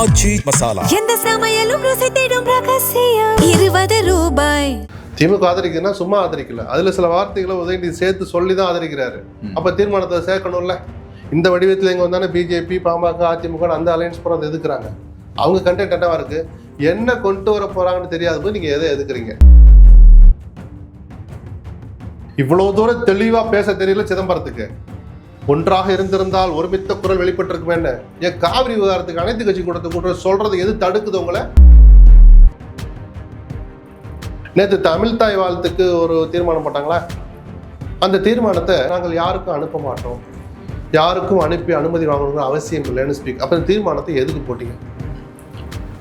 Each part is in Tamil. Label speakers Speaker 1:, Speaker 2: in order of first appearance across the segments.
Speaker 1: ஆச்சி மசாலா.
Speaker 2: எந்த சமையலும் ருசி தேடும் ரகசியம். 20 ரூபாய்.
Speaker 3: திமுக ஆதரிக்குதுன்னா சும்மா ஆதரிக்கல, அதுல சில வார்த்தைகளை உதயநிதி சேர்த்து சொல்லி தான் ஆதரிக்கிறாரு. அப்ப தீர்மானத்தை சேர்க்கணும்ல. இந்த வடிவத்தில் இங்க வந்தானே பிஜேபி, பாமக, அதிமுக அந்த அலையன்ஸ் போறது எதுக்குறாங்க? அவங்க கண்டென்ட் என்னவா இருக்கு? என்ன கொண்டு வர போறாங்கன்னு தெரியாத போது நீங்க எதை எதுக்குறீங்க? இவ்வளவு தூரம் தெளிவா பேச தெரியல சிதம்பரத்துக்கு. ஒன்றாக இருந்திருந்தால் ஒருமித்த குரல் வெளிப்பட்டிருக்குமே. என்ன ஏன் காவிரி விவகாரத்துக்கு அனைத்து கட்சி கூட்டத்தை சொல்றது எது தடுக்குது உங்களை? நேற்று தமிழ் தாய் வாழ்த்துக்கு ஒரு தீர்மானம் போட்டாங்களா? அந்த தீர்மானத்தை நாங்கள் யாருக்கும் அனுப்ப மாட்டோம், யாருக்கும் அனுப்பி அனுமதி வாங்கணுங்கிற அவசியம் இல்லைன்னு ஸ்பீக். அப்போ இந்த தீர்மானத்தை எதுக்கு போட்டீங்க?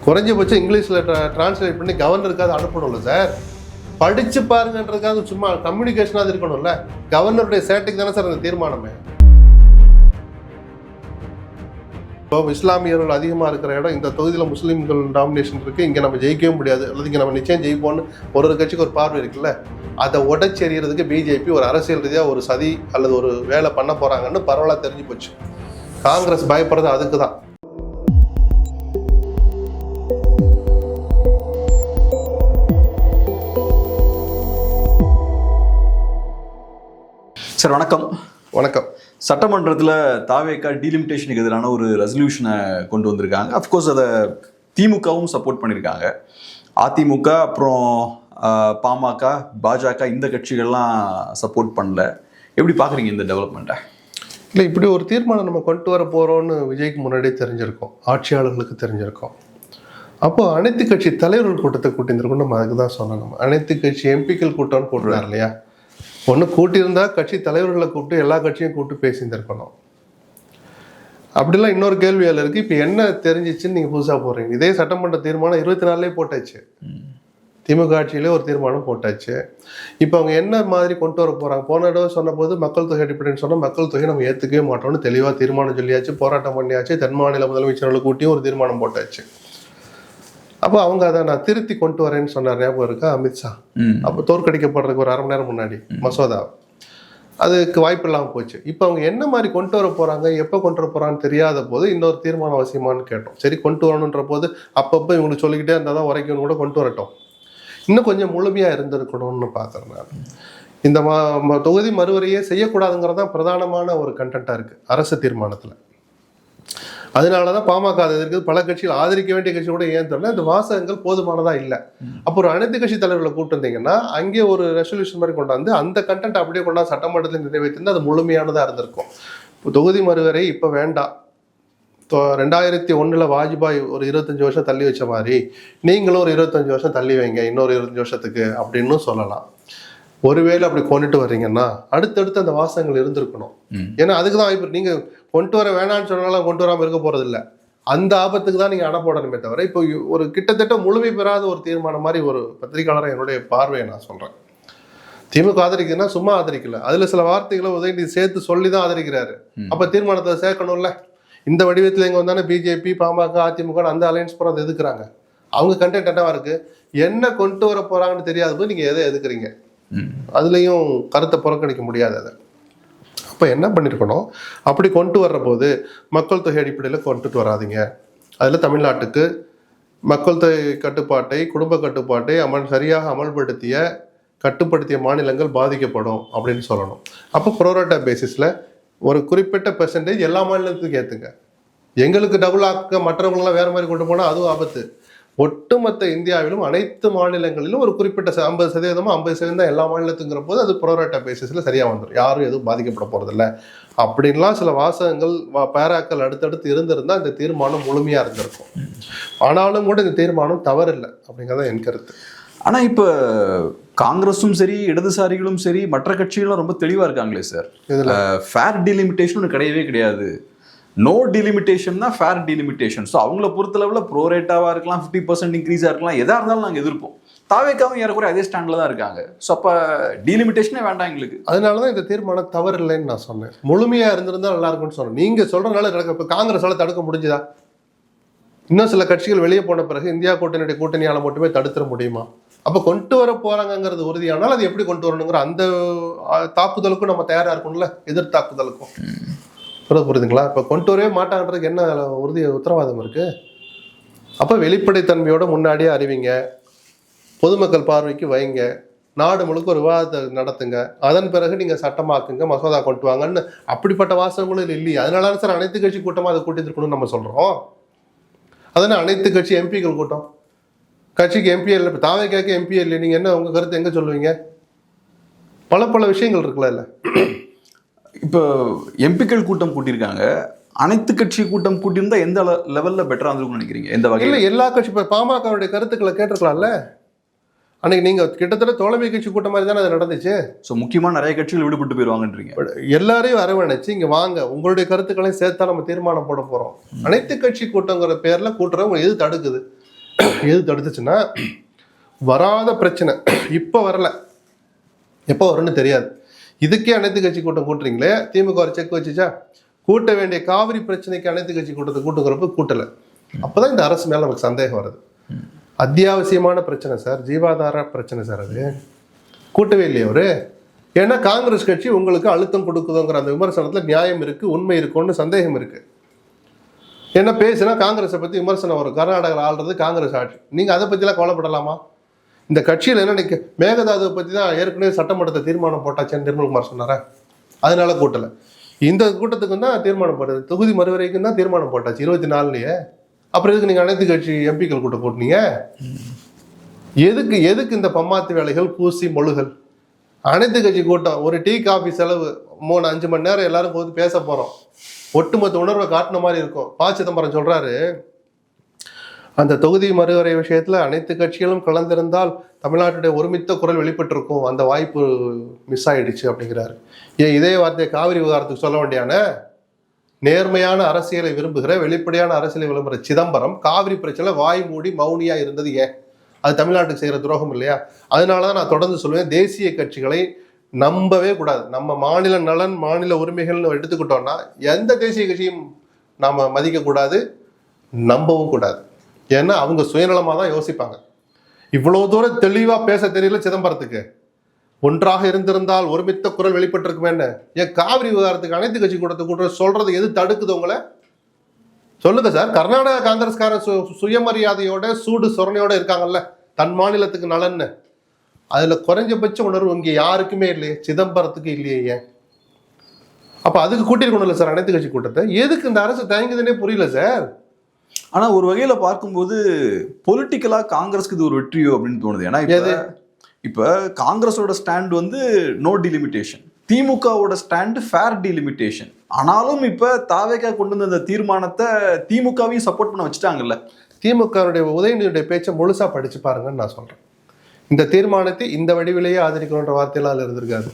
Speaker 3: குறைஞ்சபட்சம் இங்கிலீஷில் டிரான்ஸ்லேட் பண்ணி கவர்னருக்காவது அனுப்பணும்ல சார். படிச்சு பாருங்கன்றதுக்காக சும்மா கம்யூனிகேஷனாக இருக்கணும்ல. கவர்னருடைய சேட்டைக்கு தானே சார் அந்த தீர்மானமே. இப்போ இஸ்லாமியர்கள் அதிகமாக இருக்கிற இடம், இந்த தொகுதியில் முஸ்லீம்கள் டாமினேஷன் இருக்குது, இங்கே நம்ம ஜெயிக்கவே முடியாது அல்லது இங்கே நம்ம நிச்சயம் ஜெயிப்போம்னு ஒரு கட்சிக்கு ஒரு பார்வை இருக்குல்ல. அதை உடைச்செறிகிறதுக்கு பிஜேபி ஒரு அரசியல் ரீதியாக ஒரு சதி அல்லது ஒரு வேலை பண்ண போகிறாங்கன்னு பரவலாக தெரிஞ்சு போச்சு. காங்கிரஸ் பயப்படுறது அதுக்கு தான்.
Speaker 4: சார் வணக்கம்.
Speaker 3: வணக்கம்.
Speaker 4: சட்டமன்றத்தில் தாவேகா டீலிமிட்டேஷனுக்கு எதிரான ஒரு ரெசல்யூஷனை கொண்டு வந்திருக்காங்க. அஃப்கோர்ஸ் அதை திமுகவும் சப்போர்ட் பண்ணியிருக்காங்க. அதிமுக அப்புறம் பாமக, பாஜக இந்த கட்சிகள்லாம் சப்போர்ட் பண்ணல. எப்படி பார்க்குறீங்க இந்த டெவலப்மெண்ட்டை?
Speaker 3: இல்லை, இப்படி ஒரு தீர்மானம் நம்ம கொண்டு வர போகிறோன்னு விஜய்க்கு முன்னாடியே தெரிஞ்சிருக்கோம், ஆட்சியாளர்களுக்கு தெரிஞ்சிருக்கோம். அப்போது அனைத்து கட்சி தலைவர்கள் கூட்டத்தை கூட்டியிருந்திருக்கோம். நம்ம அதுக்கு தான் சொல்லணும். அனைத்து கட்சி எம்பிக்கள் கூட்டம்னு கூட்டுறாரு இல்லையா? ஒன்று கூட்டியிருந்தா கட்சி தலைவர்களை கூப்பிட்டு எல்லா கட்சியும் கூப்பிட்டு பேசியிருந்திருக்கணும். அப்படிலாம் இன்னொரு கேள்வி அதில் இருக்குது. இப்போ என்ன தெரிஞ்சிச்சுன்னு நீங்கள் புதுசாக போடுறீங்க. இதே சட்டமன்ற தீர்மானம் 24 போட்டாச்சு. திமுக ஆட்சியிலே ஒரு தீர்மானம் போட்டாச்சு. இப்போ அவங்க என்ன மாதிரி கொண்டு வர போகிறாங்க? போன தடவை சொன்ன போது மக்கள் தொகை அடிப்படைன்னு சொன்னால் மக்கள் தொகை நம்ம ஏற்றுக்கவே மாட்டோம்னு தெளிவாக தீர்மானம் சொல்லியாச்சு, போராட்டம் பண்ணியாச்சு, தென் மாநில முதலமைச்சர்களை கூட்டியும் ஒரு தீர்மானம் போட்டாச்சு. அப்போ அவங்க அதை நான் திருத்தி கொண்டு வரேன்னு சொன்னார், ஞாபகம் இருக்கா அமித்ஷா? அப்போ தோற்கடிக்கப்படுறதுக்கு ஒரு 1/2 மணி நேரம் முன்னாடி மசோதா, அதுக்கு வாய்ப்பு இல்லாமல் போச்சு. இப்போ அவங்க என்ன மாதிரி கொண்டு வர போகிறாங்க, எப்போ கொண்டு வர போகிறான்னு தெரியாத போது இன்னொரு தீர்மானம் அவசியமானு கேட்டோம். சரி, கொண்டு வரணுன்ற போது அப்பப்போ இவங்களுக்கு சொல்லிக்கிட்டே இருந்தால் தான் உரைக்கணும் கூட கொண்டு வரட்டும். இன்னும் கொஞ்சம் முழுமையாக இருந்திருக்கணும்னு பார்க்குறேன் நான். இந்த தொகுதி மறுவரையே செய்யக்கூடாதுங்கிறது தான் பிரதானமான ஒரு கண்டென்ட்டாக இருக்குது அரசு தீர்மானத்தில். அதனால தான் பாமக அது இருக்குது. பல கட்சிகள் ஆதரிக்க வேண்டிய கட்சி கூட ஏன் தெரியல, இந்த வாசகங்கள் போதுமானதாக இல்லை. அப்போ ஒரு அனைத்து கட்சி தலைவர்களை கூப்பிட்டு வந்தீங்கன்னா அங்கே ஒரு ரெசல்யூஷன் மாதிரி கொண்டாந்து அந்த கண்டென்ட் அப்படியே கொண்டாந்து சட்டமன்றத்தில் நிறைவேற்றிருந்து அது முழுமையானதாக இருந்திருக்கும். இப்போ தொகுதி மறுவரை இப்போ வேண்டாம். 2001 வாஜ்பாய் ஒரு 25 வருஷம் தள்ளி வச்ச மாதிரி நீங்களும் ஒரு 25 வருஷம் தள்ளி வைங்க, இன்னொரு 25 வருஷத்துக்கு அப்படின்னு சொல்லலாம். ஒருவேளை அப்படி கொண்டுட்டு வர்றீங்கன்னா அடுத்தடுத்து அந்த வாசகங்கள் இருந்திருக்கணும். ஏன்னா அதுக்கு தான் இப்போ நீங்கள் கொண்டு வர வேணான்னு சொன்னாலும் கொண்டு வராமல் இருக்க போகிறது இல்லை. அந்த ஆபத்துக்கு தான் நீங்கள் அணை போடணுமே தவிர இப்போ ஒரு கிட்டத்தட்ட முழுமை பெறாத ஒரு தீர்மானம் மாதிரி ஒரு பத்திரிகையாளரை என்னுடைய பார்வையை நான் சொல்கிறேன். திமுக ஆதரிக்குதுன்னா சும்மா ஆதரிக்கல, அதில் சில வார்த்தைகளை உதயநிதி சேர்த்து சொல்லி தான் ஆதரிக்கிறாரு. அப்போ தீர்மானத்தை சேர்க்கணும்ல. இந்த வடிவத்தில் இங்கே வந்தானே பிஜேபி, பாமக, அதிமுக அந்த அலையன்ஸ் போகிறது எதுக்குறாங்க? அவங்க கண்டென்ட் என்னவா இருக்கு? என்ன கொண்டு வர போறாங்கன்னு தெரியாத போது நீங்கள் எதை எதுக்குறீங்க? அதுலேயும் கருத்தை புறக்கணிக்க முடியாது. அதை அப்போ என்ன பண்ணியிருக்கணும், அப்படி கொண்டு வர்ற போது மக்கள் தொகை அடிப்படையில் கொண்டுட்டு வராதிங்க. அதில் தமிழ்நாட்டுக்கு மக்கள் தொகை கட்டுப்பாட்டை, குடும்ப கட்டுப்பாட்டை சரியாக கட்டுப்படுத்திய மாநிலங்கள் பாதிக்கப்படும் அப்படின்னு சொல்லணும். அப்போ ப்ரோரேட்டா பேசிஸில் ஒரு குறிப்பிட்ட பெர்சன்டேஜ் எல்லா மாநிலத்துக்கும் ஏற்றுங்க. எங்களுக்கு டபுள் ஆக்க மற்றவங்களெலாம் வேறு மாதிரி கொண்டு போனால் அதுவும் ஆபத்து. ஒட்டுமொத்த இந்தியாவிலும் அனைத்து மாநிலங்களிலும் ஒரு குறிப்பிட்ட 50% 50% எல்லா மாநிலத்துங்கிற போது அது ப்ரோரேட்டா பேசிஸில் சரியாக வந்துடும். யாரும் எதுவும் பாதிக்கப்பட போகிறதில்ல அப்படின்லாம் சில வாசகங்கள் பேராக்கள் அடுத்தடுத்து இருந்திருந்தால் இந்த தீர்மானம் முழுமையாக இருந்திருக்கும். ஆனாலும் கூட இந்த தீர்மானம் தவறில்லை அப்படிங்கிறத என் கருத்து.
Speaker 4: ஆனால் இப்போ காங்கிரஸும் சரி, இடதுசாரிகளும் சரி, மற்ற கட்சிகளும் ரொம்ப தெளிவாக இருக்காங்களே சார். இதில் ஃபேர் டீலிமிட்டேஷன் ஒன்று கிடையவே கிடையாது. நோ டீலிமிட்டேஷன் தான் ஃபேர் டீலிமிட்டேஷன். ஸோ அவங்கள பொறுத்தளவில் ப்ரோரேட்டாவாக இருக்கலாம், 50% இன்க்ரீஸாக இருக்கலாம், எதாக இருந்தாலும் நாங்கள் எதிர்ப்போம். தாவேக்காவும் ஏறக்குறைய அதே ஸ்டாண்டில் தான் இருக்காங்க. ஸோ அப்போ டீலிமிட்டேஷனே வேண்டாம் எங்களுக்கு.
Speaker 3: அதனால தான் இந்த தீர்மானம் தவறு இல்லைன்னு நான் சொன்னேன். முழுமையாக இருந்திருந்தால் நல்லா இருக்கும்னு சொன்னேன். நீங்கள் சொல்கிறனால இப்போ காங்கிரஸால் தடுக்க முடிஞ்சுதா? இன்னும் சில கட்சிகள் வெளியே போன பிறகு இந்தியா கூட்டணியால் மட்டுமே தடுத்துட முடியுமா? அப்போ கொண்டு வர போகிறாங்கங்கிறது உறுதியானால் அது எப்படி கொண்டு வரணுங்கிற அந்த தாக்குதலுக்கும் நம்ம தயாராக இருக்கணும்ல, எதிர் தாக்குதலுக்கும். புரியுதுங்களா? இப்போ கொண்டு வரவே மாட்டாங்கன்றதுக்கு என்ன உத்தரவாதம் இருக்குது? அப்போ வெளிப்படைத்தன்மையோட முன்னாடியே அறிவிங்க, பொதுமக்கள் பார்வைக்கு வைங்க, நாடு முழுக்க ஒரு விவாதத்தை நடத்துங்க, அதன் பிறகு நீங்கள் சட்டமாக்குங்க, மசோதா கொண்டு வாங்கன்னு அப்படிப்பட்ட வாசகங்களும் இல்லையே. அதனால சார் அனைத்து கட்சி கூட்டமாக அதை கூட்டியிருக்கணும்னு நம்ம சொல்கிறோம். அதனால் அனைத்து கட்சி எம்பிக்கள் கூட்டம், கட்சிக்கு எம்பி இல்லை, இப்போ தாவேக்காக்கு எம்பி இல்லை, நீங்கள் என்ன உங்கள் கருத்து எங்கே சொல்லுவீங்க? பல விஷயங்கள் இருக்குல்ல. இல்லை
Speaker 4: இப்போ எம்பிக்கள் கூட்டம் கூட்டியிருக்காங்க, அனைத்து கட்சி கூட்டம் கூட்டியிருந்தா எந்த லெவலில் பெட்டராக இருந்திருக்கும்னு நினைக்கிறீங்க? எந்த வகையில்?
Speaker 3: இல்லை, எல்லா கட்சி இப்போ பாமகவுடைய கருத்துக்களை கேட்டிருக்கலாம்ல. அன்னைக்கு நீங்கள் கிட்டத்தட்ட தோழமை கட்சி கூட்டம் மாதிரி தானே அது நடந்துச்சு.
Speaker 4: ஸோ முக்கியமாக நிறைய கட்சிகள் விடுபட்டு போயிடுவாங்கன்றீங்க.
Speaker 3: எல்லாரையும் அரவணைச்சு இங்கே வாங்க, உங்களுடைய கருத்துக்களையும் சேர்த்தா நம்ம தீர்மானம் போட போகிறோம். அனைத்து கட்சி கூட்டங்கிற பேரில் கூட்டுறவங்க எது தடுக்குது? எது தடுத்துச்சுன்னா வராத பிரச்சனை இப்போ வரல, எப்போ வரும்னு தெரியாது. இதுக்கே அனைத்து கட்சி கூட்டம் கூட்டுறீங்களே, திமுக ஒரு செக் வச்சுச்சா? கூட்ட வேண்டிய காவிரி பிரச்சனைக்கு அனைத்து கட்சி கூட்டத்தை கூட்டுங்கிறப்ப கூட்டலை. அப்போதான் இந்த அரசு மேலே நமக்கு சந்தேகம் வருது. அத்தியாவசியமான பிரச்சனை சார், ஜீவாதார பிரச்சனை சார், அது கூட்டவே இல்லையே அவரு. ஏன்னா காங்கிரஸ் கட்சி உங்களுக்கு அழுத்தம் கொடுக்குதுங்கிற அந்த விமர்சனத்தில் நியாயம் இருக்குது, உண்மை இருக்குன்னு சந்தேகம் இருக்குது. என்ன பேசுனா காங்கிரஸை பற்றி விமர்சனம் வரும், கர்நாடகாவில் ஆள்றது காங்கிரஸ் ஆட்சி, நீங்கள் அதை பற்றிலாம் கவலைப்படலாமா? இந்த கட்சியில் என்ன நினைக்க, மேகதாதுவை பற்றி தான் ஏற்கனவே சட்டமன்றத்தை தீர்மானம் போட்டாச்சேன்னு நிர்மல்குமார் சொன்னாரா? அதனால கூட்டலை. இந்த கூட்டத்துக்கு தான் தீர்மானம் போட்டது, தொகுதி மறுவரைக்கும் தான் தீர்மானம் போட்டாச்சு 24லயே. அப்புறம் எதுக்கு நீங்கள் அனைத்து கட்சி எம்பிக்கள் கூட்டம் கூட்டினீங்க? எதுக்கு இந்த பம்மாத்து வேலைகள், பூசி மொழுகல்? அனைத்து கட்சி கூட்டம், ஒரு டீ காஃபி செலவு, 3-5 மணி நேரம் எல்லாரும் போது பேச போகிறோம், ஒட்டுமொத்த உணர்வை காட்டின மாதிரி இருக்கும். ப. சிதம்பரம் சொல்கிறாரு, அந்த தொகுதி மறுவரை விஷயத்தில் அனைத்து கட்சிகளும் கலந்திருந்தால் தமிழ்நாட்டுடைய ஒருமித்த குரல் வெளிப்பட்டிருக்கும், அந்த வாய்ப்பு மிஸ் ஆகிடுச்சு அப்படிங்கிறாரு. ஏன் இதே வார்த்தையை காவிரி விவகாரத்துக்கு சொல்ல வேண்டியான? நேர்மையான அரசியலை விரும்புகிற, வெளிப்படையான அரசியலை விரும்புகிற சிதம்பரம் காவிரி பிரச்சனை வாய் மூடி மௌனியாக இருந்தது ஏன்? அது தமிழ்நாட்டுக்கு செய்கிற துரோகம் இல்லையா? அதனால தான் நான் தொடர்ந்து சொல்லுவேன், தேசிய கட்சிகளை நம்பவே கூடாது. நம்ம மாநில நலன், மாநில உரிமைகள்னு எடுத்துக்கிட்டோம்னா எந்த தேசிய கட்சியும் நாம் மதிக்கக்கூடாது, நம்பவும் கூடாது. ஏன்னா அவங்க சுயநலமாக தான் யோசிப்பாங்க. இவ்வளோ தூரம் தெளிவாக பேச தெரியல சிதம்பரத்துக்கு. ஒன்றாக இருந்திருந்தால் ஒருமித்த குரல் வெளிப்பட்டிருக்குமேன்னு. ஏன் காவிரி விவகாரத்துக்கு அனைத்து கட்சி கூட்டத்தை சொல்றது எது தடுக்குது உங்களை? சொல்லுங்க சார். கர்நாடகா காங்கிரஸ்காரன் சுயமரியாதையோட சூடு சொரணையோட இருக்காங்கல்ல, தன் மாநிலத்துக்கு நலன்னு. அதில் குறைஞ்சபட்ச உணர்வு இங்கே யாருக்குமே இல்லையே, சிதம்பரத்துக்கு இல்லையே. ஏன் அப்போ அதுக்கு கூட்டியிருக்கணும்ல சார் அனைத்து கட்சி கூட்டத்தை? எதுக்கு இந்த அரசு தயங்குதுன்னே புரியல சார்.
Speaker 4: ஆனால் ஒரு வகையில் பார்க்கும்போது பொலிட்டிக்கலாக காங்கிரஸ்க்கு இது ஒரு வெற்றியோ அப்படின்னு தோணுது. ஏன்னா இப்போ காங்கிரஸோட ஸ்டாண்ட் வந்து நோ டிலிமிட்டேஷன், திமுகவோட ஸ்டாண்டு ஃபேர் டிலிமிட்டேஷன். ஆனாலும் இப்போ தாவேக்கா கொண்டு வந்த அந்த தீர்மானத்தை திமுகவையும் சப்போர்ட் பண்ண வச்சுட்டாங்கல்ல.
Speaker 3: திமுகவுடைய உதயநிதியுடைய பேச்சை முழுசாக படித்து பாருங்கன்னு நான் சொல்கிறேன். இந்த தீர்மானத்தை இந்த வடிவிலேயே ஆதரிக்கணுன்ற வார்த்தையெல்லாம் அதில் இருந்திருக்காது,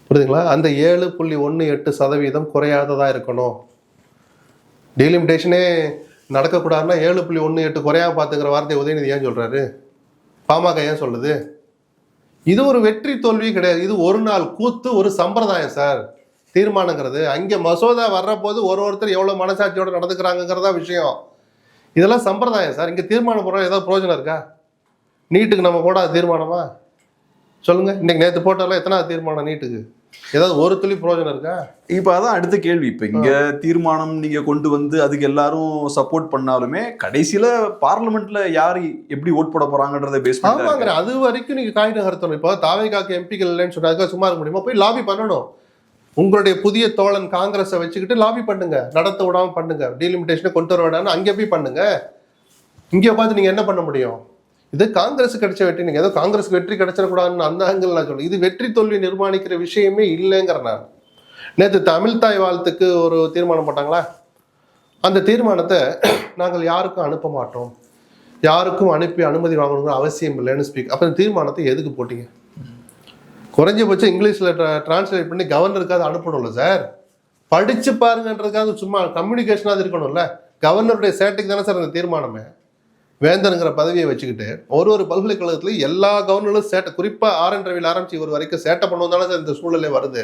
Speaker 3: புரியுதுங்களா? அந்த 7.18% குறையாததாக இருக்கணும், டீலிமிட்டேஷனே நடக்கக்கூடாதுன்னா 7.18 குறையாம பார்த்துக்கிற வார்த்தையை உதயநிதி ஏன் சொல்கிறாரு? பாமக ஏன் சொல்லுது? இது ஒரு வெற்றி தோல்வி கிடையாது, இது ஒரு நாள் கூத்து, ஒரு சம்பிரதாயம் சார். தீர்மானங்கிறது அங்கே மசோதா வர்ற போது ஒருத்தர் எவ்வளோ மனசாட்சியோடு நடந்துக்கிறாங்கிறதா விஷயம். இதெல்லாம் சம்பிரதாயம் சார். இங்கே தீர்மானம் போடுற ஏதாவது பிரயோஜனம் இருக்கா? நீட்டுக்கு நம்ம போடாத தீர்மானமா சொல்லுங்க? இன்னைக்கு நேற்று போட்டாலும் எத்தனாவது தீர்மானம் நீட்டுக்கு? ஏதாவது ஒரு துளி பிரயோஜனம் இருக்கா?
Speaker 4: இப்போ அதான் அடுத்த கேள்வி. இப்போ இங்கே தீர்மானம் நீங்கள் கொண்டு வந்து அதுக்கு எல்லாரும் சப்போர்ட் பண்ணாலுமே கடைசியில் பார்லிமெண்ட்ல யார் எப்படி ஓட் போட போறாங்கன்றதை பேஸ்
Speaker 3: ஆமாங்கிற அது வரைக்கும் நீங்கள் காய் நகர்த்தணும். இப்போ தாவேக்காக்கு எம்பிக்கள் இல்லைன்னு சொன்னாக்க சும்மா இருக்க முடியுமா? போய் லாபி பண்ணணும். உங்களுடைய புதிய தோழன் காங்கிரஸை வச்சுக்கிட்டு லாபி பண்ணுங்க, நடத்த விடாமல் பண்ணுங்க, டீலிமிட்டேஷனை கொண்டு வர வேண்டாம்னு அங்கே போய் பண்ணுங்க. இங்கே பார்த்து நீங்கள் என்ன பண்ண முடியும்? இது காங்கிரஸ் கிடைச்ச வெற்றி. நீங்கள் ஏதோ காங்கிரஸுக்கு வெற்றி கிடைச்சிடக்கூடாதுன்னு அந்த ஆங்கிள் நான் சொல்லுவேன். இது வெற்றி தோல்வி நிர்மாணிக்கிற விஷயமே இல்லைங்கிற நான். நேற்று தமிழ் தாய் வாழ்த்துக்கு ஒரு தீர்மானம் போட்டாங்களா? அந்த தீர்மானத்தை நாங்கள் யாருக்கும் அனுப்ப மாட்டோம், யாருக்கும் அனுப்பி அனுமதி வாங்கணுங்கிற அவசியம் இல்லைன்னு ஸ்பீக். அப்போ இந்த தீர்மானத்தை எதுக்கு போட்டீங்க? குறைஞ்சபட்சம் இங்கிலீஷில் டிரான்ஸ்லேட் பண்ணி கவர்னருக்காவது அனுப்பணும்ல சார். படித்து பாருங்கன்றதுக்காக சும்மா கம்யூனிகேஷனாவது இருக்கணும்ல. கவர்னருடைய சேட்டைக்கு தானே சார் அந்த தீர்மானமே. வேந்தனுங்கிற பதவியை வச்சுக்கிட்டு ஒரு பல்கலைக்கழகத்துலையும் எல்லா கவர்னரும் சேட்டை, குறிப்பாக R.N. ரவியில் ஆரம்பிச்சு இவர் வரைக்கும் சேட்டை பண்ணுவோம் தானே சார் இந்த சூழ்நிலை வருது.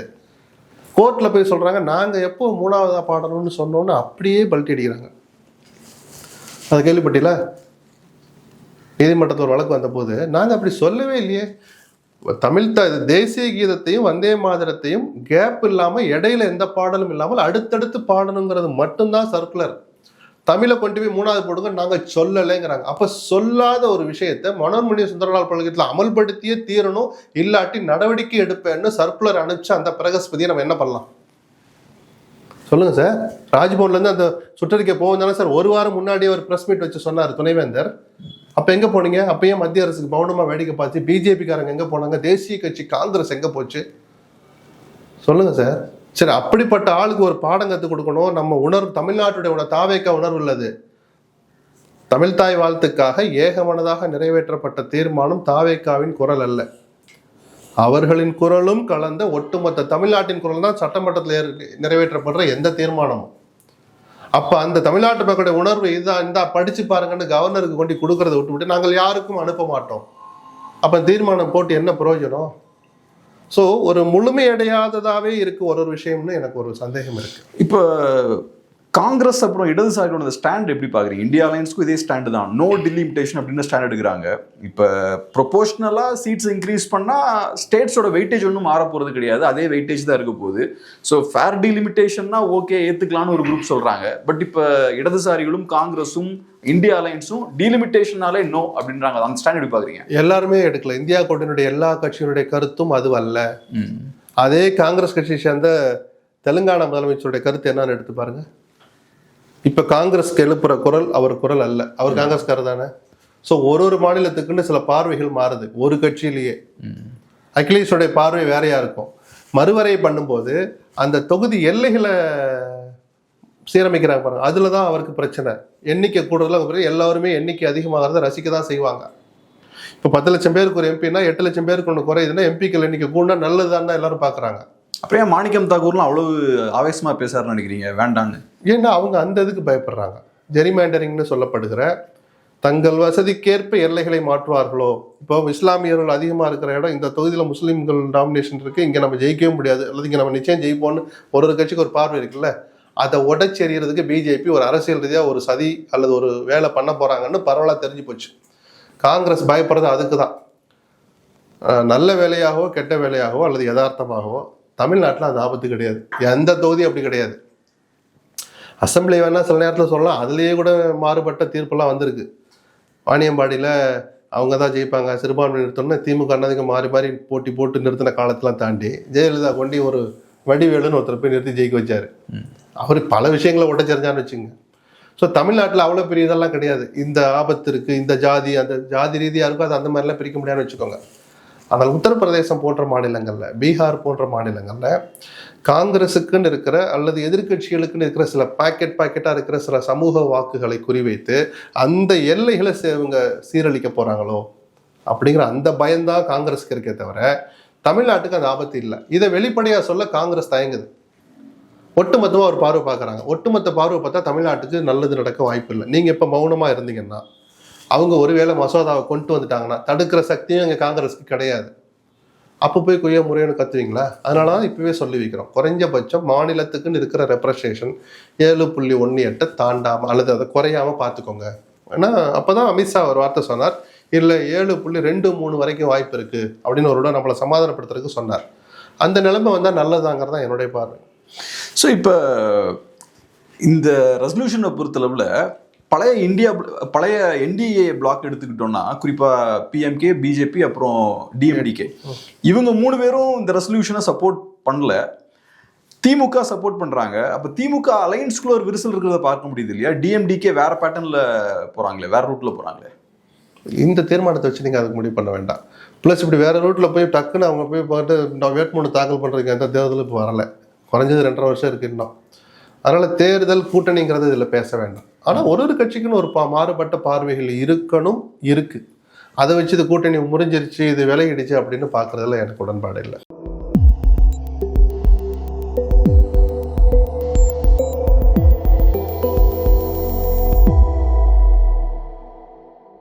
Speaker 3: கோர்ட்டில் போய் சொல்கிறாங்க நாங்கள் எப்போ 3ஆவதாக பாடணும்னு சொன்னோன்னு அப்படியே பல்ட்டி அடிக்கிறாங்க. அதை கேள்விப்பட்டீங்களா? நீதிமன்றத்தில் ஒரு வழக்கு வந்த போது நாங்கள் அப்படி சொல்லவே இல்லையே. தமிழ் தேசிய கீதத்தையும் வந்தே மாதரத்தையும் கேப் இல்லாமல் இடையில எந்த பாடலும் இல்லாமல் அடுத்தடுத்து பாடணுங்கிறது மட்டும்தான் சர்க்குலர். தமிழை கொண்டு போய் 3வது போடுங்க நாங்கள் சொல்லலைங்கிறாங்க. அப்போ சொல்லாத ஒரு விஷயத்தை மனோன்மணி சுந்தரலால் பல்கலைக்கழகத்தில் அமல்படுத்தியே தீரணும், இல்லாட்டி நடவடிக்கை எடுப்பேன்னு சர்க்குலர் அனுப்பிச்சு அந்த பிரகஸ்பதியை நம்ம என்ன பண்ணலாம் சொல்லுங்க சார். ராஜ்பவன்லேருந்து அந்த சுற்றறிக்கை போகும் தானே சார் ஒரு வாரம் முன்னாடியே ஒரு ப்ரெஸ் மீட் வச்சு சொன்னார் துணைவேந்தர். அப்போ எங்கே போனீங்க? அப்பயும் மத்திய அரசுக்கு மௌனமாக வேடிக்கை பார்த்து பிஜேபிக்காரங்க எங்கே போனாங்க? தேசிய கட்சி காங்கிரஸ் எங்கே போச்சு சொல்லுங்க சார். சரி, அப்படிப்பட்ட ஆளுக்கு ஒரு பாடம் கற்றுக் கொடுக்கணும். நம்ம உணர்வு தமிழ்நாட்டுடைய தாவேக்கா உணர்வு உள்ளது. தமிழ்தாய் வாழ்த்துக்காக ஏகமனதாக நிறைவேற்றப்பட்ட தீர்மானம் தாவேக்காவின் குரல் அல்ல, அவர்களின் குரலும் கலந்த ஒட்டுமொத்த தமிழ்நாட்டின் குரல் தான் சட்டமன்றத்தில் நிறைவேற்றப்படுற எந்த தீர்மானமும். அப்ப அந்த தமிழ்நாட்டு மக்களுடைய உணர்வு இதுதான், இந்த படிச்சு பாருங்கன்னு கவர்னருக்கு கொண்டு கொடுக்கறத விட்டு நாங்கள் யாருக்கும் அனுப்ப மாட்டோம். அப்ப தீர்மானம் போட்டு என்ன பிரயோஜனம்? ஸோ ஒரு முழுமையடையாததாவே இருக்கு ஒரு விஷயம்னு எனக்கு ஒரு சந்தேகம் இருக்கு.
Speaker 4: இப்போ காங்கிரஸ் அப்புறம் இடதுசாரிகளோட ஸ்டாண்ட் எப்படி பாக்குறீங்க? இந்தியா அலையன்ஸ்க்கும் இதே ஸ்டாண்டு தான், நோ டிலிமிட்டேஷன் அப்படின்னு ஸ்டாண்ட் எடுக்கிறாங்க. இப்போ ப்ரொபோஷனலா சீட்ஸ் இன்க்ரீஸ் பண்ணா ஸ்டேட்ஸோட வெயிட்டேஜ் ஒன்றும் மாற போறது கிடையாது, அதே வெயிட்டேஜ் தான் இருக்க போகுது. ஸோ ஃபேர் டிலிமிட்டேஷன்னா ஓகே ஏத்துக்கலாம்னு ஒரு குரூப் சொல்றாங்க. பட் இப்போ இடதுசாரிகளும் காங்கிரஸும் இந்தியா அலையன்ஸும் டிலிமிட்டேஷனாலே நோ அப்படின்றாங்க. அந்த ஸ்டாண்ட் எப்படி பாக்குறீங்க?
Speaker 3: எல்லாருமே எடுக்கல. இந்தியா கூட்டணியுடைய எல்லா கட்சியினுடைய கருத்தும் அது அல்ல. அதே காங்கிரஸ் கட்சியை சேர்ந்த தெலுங்கானா முதலமைச்சருடைய கருத்து என்னன்னு எடுத்து பாருங்க. இப்ப காங்கிரஸ்க்கு எழுப்புற குரல் அவர் குரல் அல்ல, அவர் காங்கிரஸ்காரர் தானே. ஸோ ஒரு மாநிலத்துக்குன்னு சில பார்வைகள் மாறுது ஒரு கட்சியிலேயே. அகிலேஷோடைய பார்வை வேறையா இருக்கும். மறுவரை பண்ணும்போது அந்த தொகுதி எல்லைகளை சீரமைக்கிறாங்க பாருங்க, அதுலதான் அவருக்கு பிரச்சனை. எண்ணிக்கை கூடுதலாக எல்லாருமே எண்ணிக்கை அதிகமாகிறத ரசிக்க தான் செய்வாங்க. இப்போ 10 லட்சம் பேருக்கு ஒரு எம்பினா 8 லட்சம் பேருக்கு ஒன்று குறையுதுன்னா எம்பிக்கள் எண்ணிக்கை கூடனா நல்லதுதான் தான் எல்லாரும் பாக்குறாங்க.
Speaker 4: அப்படியே மாணிக்கம் தாக்கூர்லாம் அவ்வளவு ஆவேசமா பேசாருன்னு நினைக்கிறீங்க? வேண்டான்னு.
Speaker 3: ஏன்னா அவங்க அந்த இதுக்கு பயப்படுறாங்க. ஜெரிமேண்டரிங்னு சொல்லப்படுகிற தங்கள் வசதிக்கேற்ப எல்லைகளை மாற்றுவார்களோ. இப்போ இஸ்லாமியர்கள் அதிகமாக இருக்கிற இடம், இந்த தொகுதியில் முஸ்லீம்கள் டாமினேஷன் இருக்குது, இங்கே நம்ம ஜெயிக்கவே முடியாது அல்லது இங்கே நம்ம நிச்சயம் ஜெயிப்போம்னு ஒரு கட்சிக்கு ஒரு பார்வை இருக்குல்ல, அதை உடைச்செறிகிறதுக்கு பிஜேபி ஒரு அரசியல் ரீதியாக ஒரு சதி அல்லது ஒரு வேலை பண்ண போகிறாங்கன்னு பரவலாக தெரிஞ்சு போச்சு. காங்கிரஸ் பயப்படுறது அதுக்கு தான். நல்ல வேலையாகவோ கெட்ட வேலையாகவோ அல்லது யதார்த்தமாகவோ தமிழ்நாட்டில் அந்த ஆபத்து கிடையாது. எந்த தொகுதி அப்படி கிடையாது. அசம்பிளி வேணா சில நேரத்தில் சொல்லலாம், அதுலேயே கூட மாறுபட்ட தீர்ப்பெல்லாம் வந்திருக்கு. வாணியம்பாடியில் அவங்க தான் ஜெயிப்பாங்க, சிறுபான்மை நிறுத்தணும்னு திமுக அண்ணாதிக மாறி மாறி போட்டி போட்டு நிறுத்தின காலத்தெல்லாம் தாண்டி ஜெயலலிதா கொண்டு ஒரு வடிவேலுன்னு ஒருத்தர் போய் நிறுத்தி ஜெயிக்க வச்சாரு. அவர் பல விஷயங்களை உடச்செறிஞ்சான்னு வச்சுங்க. ஸோ தமிழ்நாட்டில் அவ்வளோ பெரிய இதெல்லாம் கிடையாது. இந்த ஆபத்து இருக்குது, இந்த ஜாதி அந்த ஜாதி ரீதியாக இருக்கும், அது அந்த மாதிரிலாம் பிரிக்க முடியாதுன்னு வச்சுக்கோங்க. ஆனால் உத்தரப்பிரதேசம் போன்ற மாநிலங்களில், பீகார் போன்ற மாநிலங்களில் காங்கிரஸுக்குன்னு இருக்கிற அல்லது எதிர்கட்சிகளுக்குன்னு இருக்கிற சில பாக்கெட்டாக இருக்கிற சில சமூக வாக்குகளை குறிவைத்து அந்த எல்லைகளை இவங்க சீரழிக்க போகிறாங்களோ அப்படிங்கிற அந்த பயம்தான் காங்கிரஸுக்கு இருக்கே தவிர தமிழ்நாட்டுக்கு அந்த ஆபத்து இல்லை. இதை வெளிப்படையாக சொல்ல காங்கிரஸ் தயங்குது. ஒட்டுமொத்தமாக ஒரு பார்வை பார்க்குறாங்க. ஒட்டுமொத்த பார்வை பார்த்தா தமிழ்நாட்டுக்கு நல்லது நடக்க வாய்ப்பு இல்லை. நீங்கள் இப்போ மௌனமாக இருந்தீங்கன்னா அவங்க ஒருவேளை மசோதாவை கொண்டு வந்துட்டாங்கன்னா தடுக்கிற சக்தியும் எங்கள் காங்கிரஸுக்கு கிடையாது. அப்போ போய் குய்ய முறையோன்னு கத்துவீங்களா? அதனால தான் இப்போவே சொல்லி வைக்கிறோம், குறைஞ்சபட்சம் மாநிலத்துக்குன்னு இருக்கிற ரெப்ரசன்டேஷன் 7.18 தாண்டாமல் அல்லது அதை குறையாமல் பார்த்துக்கோங்க. ஏன்னா அப்போ தான் அமித்ஷா ஒரு வார்த்தை சொன்னார், இல்லை 7.23 வரைக்கும் வாய்ப்பு இருக்குது அப்படின்னு ஒரு நம்மளை சமாதானப்படுத்துறதுக்கு சொன்னார். அந்த நிலைமை வந்தால் நல்லதாங்கிறது தான் என்னுடைய பார்வை.
Speaker 4: ஸோ இப்போ இந்த ரெசல்யூஷனை பொறுத்தளவில் பழைய என்டிஏ பிளாக் எடுத்துக்கிட்டோம்னா, குறிப்பா பிஎம்கே, பிஜேபி, அப்புறம் டிஎம்டிகே, இவங்க 3 பேரும் இந்த ரெசல்யூஷனை சப்போர்ட் பண்ணல. திமுக சப்போர்ட் பண்றாங்க. அப்ப திமுக அலையன்ஸ்குள்ள ஒரு விரிசல் இருக்கிறத பார்க்க முடியுது இல்லையா? டிஎம்டிகே வேற பேட்டர்ன்ல போறாங்களே, வேற ரூட்ல போறாங்களே. இந்த
Speaker 3: தீர்மானத்தை வச்சு நீங்க அதுக்கு முடிவு பண்ண வேண்டாம். பிளஸ் இப்படி வேற ரூட்ல போய் டக்குன்னு அவங்க போய் பார்த்து வேட்புமனு தாக்கல் பண்றதுக்கு எந்த தேர்தலும் இப்போ வரல. குறைஞ்சது 2.5 வருஷம் இருக்கு இன்னும். அதனால தேர்தல் கூட்டணிங்கிறது இதில் பேச வேண்டாம். ஆனால் ஒரு கட்சிக்குன்னு ஒரு மாறுபட்ட பார்வைகள் இருக்கு. அதை வச்சு இது கூட்டணி முறிஞ்சிருச்சு, இது விலகிடுச்சு அப்படின்னு பார்க்குறதுல எனக்கு உடன்பாடு இல்லை.